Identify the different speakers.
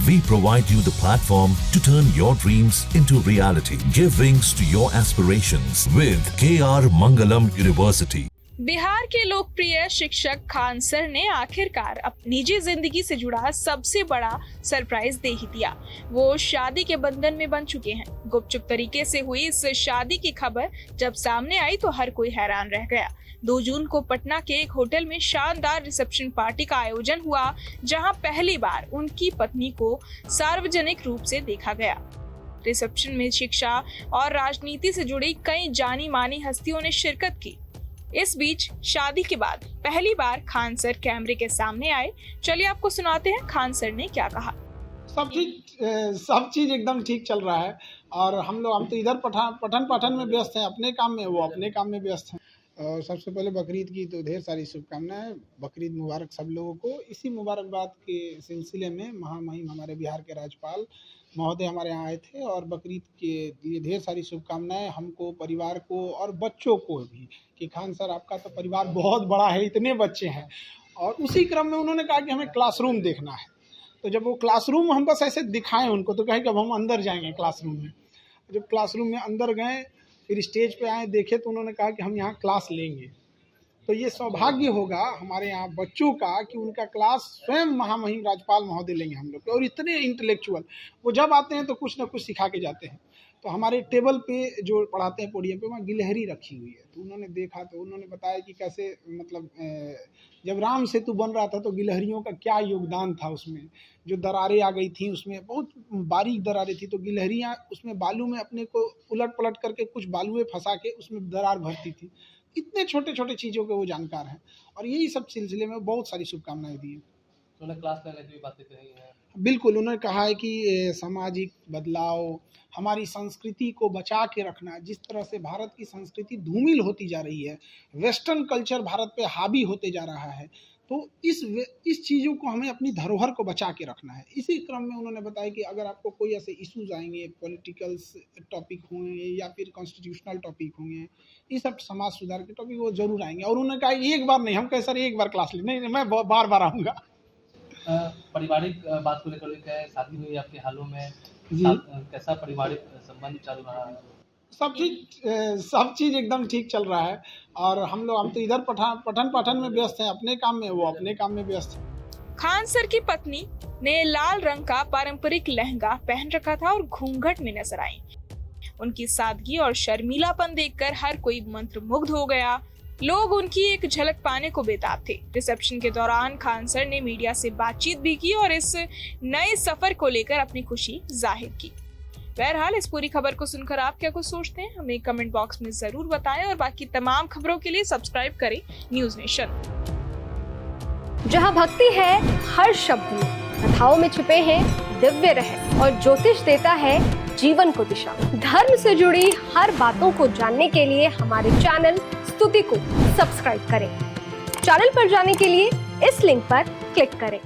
Speaker 1: We provide you the platform to turn your dreams into reality. Give wings to your aspirations with KR Mangalam University.
Speaker 2: Bihar के लोकप्रिय शिक्षक Khan sir ने आखिरकार अपनी निजी जिंदगी से जुड़ा सबसे बड़ा सरप्राइज दे ही दिया। वो शादी के बंधन में बंध चुके हैं। गुपचुप तरीके से हुई इस शादी की खबर जब सामने आई तो हर कोई हैरान रह गया। 2 जून को पटना के एक होटल में शानदार रिसेप्शन पार्टी का आयोजन हुआ, जहां पहली बार उनकी पत्नी को सार्वजनिक रूप से देखा गया। रिसेप्शन में शिक्षा और राजनीति से जुड़ी कई जानी मानी हस्तियों ने शिरकत की। इस बीच शादी के बाद पहली बार खान सर कैमरे के सामने आए। चलिए आपको सुनाते हैं खान सर ने क्या कहा।
Speaker 3: सब चीज एकदम ठीक चल रहा है और हम तो इधर पठन पाठन में व्यस्त हैं, अपने काम में, वो अपने काम में व्यस्त हैं। और सबसे पहले बकरीद की तो ढेर सारी शुभकामनाएं। बकरीद मुबारक सब लोगों को। इसी मुबारकबाद के सिलसिले में महामहिम हमारे बिहार के राज्यपाल महोदय हमारे यहाँ आए थे और बकरीद के लिए ढेर सारी शुभकामनाएं हमको, परिवार को और बच्चों को भी, कि खान सर आपका तो परिवार बहुत बड़ा है, इतने बच्चे हैं। और उसी क्रम में उन्होंने कहा कि हमें क्लासरूम देखना है। तो जब वो क्लासरूम हम बस ऐसे दिखाएं उनको, तो कहे कि अब हम अंदर जाएंगे क्लासरूम में। जब क्लासरूम में अंदर गए, फिर स्टेज पे आए, देखे, तो उन्होंने कहा कि हम यहाँ क्लास लेंगे। तो ये सौभाग्य होगा हमारे यहाँ बच्चों का कि उनका क्लास स्वयं महामहिम राज्यपाल महोदय लेंगे हम लोग। और इतने इंटेलेक्चुअल, वो जब आते हैं तो कुछ ना कुछ सिखा के जाते हैं। तो हमारे टेबल पे जो पढ़ाते हैं पोडियम पे, वहाँ गिलहरी रखी हुई है। तो उन्होंने देखा तो उन्होंने बताया कि कैसे, मतलब जब राम सेतु बन रहा था तो गिलहरियों का क्या योगदान था उसमें। जो दरारें आ गई थी उसमें, बहुत बारीक दरारें थी, तो गिलहरियाँ उसमें बालू में अपने को उलट पलट करके कुछ बालुएं फंसा के उसमें दरार भरती थी। इतने छोटे छोटे चीज़ों के वो जानकार हैं और यही सब सिलसिले में बहुत सारी शुभकामनाएं दी हैं।
Speaker 4: तो उन्हें क्लास लेने की भी बातें कही हैं।
Speaker 3: बिल्कुल, उन्होंने कहा है कि सामाजिक बदलाव, हमारी संस्कृति को बचा के रखना। जिस तरह से भारत की संस्कृति धूमिल होती जा रही है, वेस्टर्न कल्चर भारत पे हावी होते जा रहा है, तो इस चीज़ों को हमें, अपनी धरोहर को बचा के रखना है। इसी क्रम में उन्होंने बताया कि अगर आपको कोई ऐसे इश्यूज आएंगे, पॉलिटिकल टॉपिक होंगे या फिर कॉन्स्टिट्यूशनल टॉपिक होंगे, ये सब समाज सुधार के टॉपिक, वो जरूर आएंगे। और उन्होंने कहा एक बार नहीं, हम कहे सर एक बार क्लास ले, नहीं मैं बार बार आऊँगा।
Speaker 4: पारिवारिक बात को लेकर क्या है, शादी हुई आपके हालों में, कैसा पारिवारिक संबंध चल रहा है?
Speaker 3: सब चीज एकदम ठीक चल रहा है और हम तो इधर पठन पाठन में व्यस्त हैं, अपने काम में, वो अपने काम में व्यस्त हैं।
Speaker 2: खान सर की पत्नी ने लाल रंग का पारंपरिक लहंगा पहन रखा था और घूंघट में नजर आई। उनकी सादगी और शर्मीलापन देखकर हर कोई मंत्रमुग्ध हो गया। लोग उनकी एक झलक पाने को बेताब थे। रिसेप्शन के दौरान खान सर ने मीडिया से बातचीत भी की और इस नए सफर को लेकर अपनी खुशी जाहिर की। बहरहाल इस पूरी खबर को सुनकर आप क्या कुछ सोचते हैं, हमें कमेंट बॉक्स में जरूर बताएं और बाकी तमाम खबरों के लिए सब्सक्राइब करें न्यूज नेशन।
Speaker 5: जहां भक्ति है हर शब्द में, कथाओं में छुपे हैं दिव्य रहस्य और ज्योतिष देता है जीवन को दिशा। धर्म से जुड़ी हर बातों को जानने के लिए हमारे चैनल स्तुति को सब्सक्राइब करें। चैनल पर जाने के लिए इस लिंक पर क्लिक करें।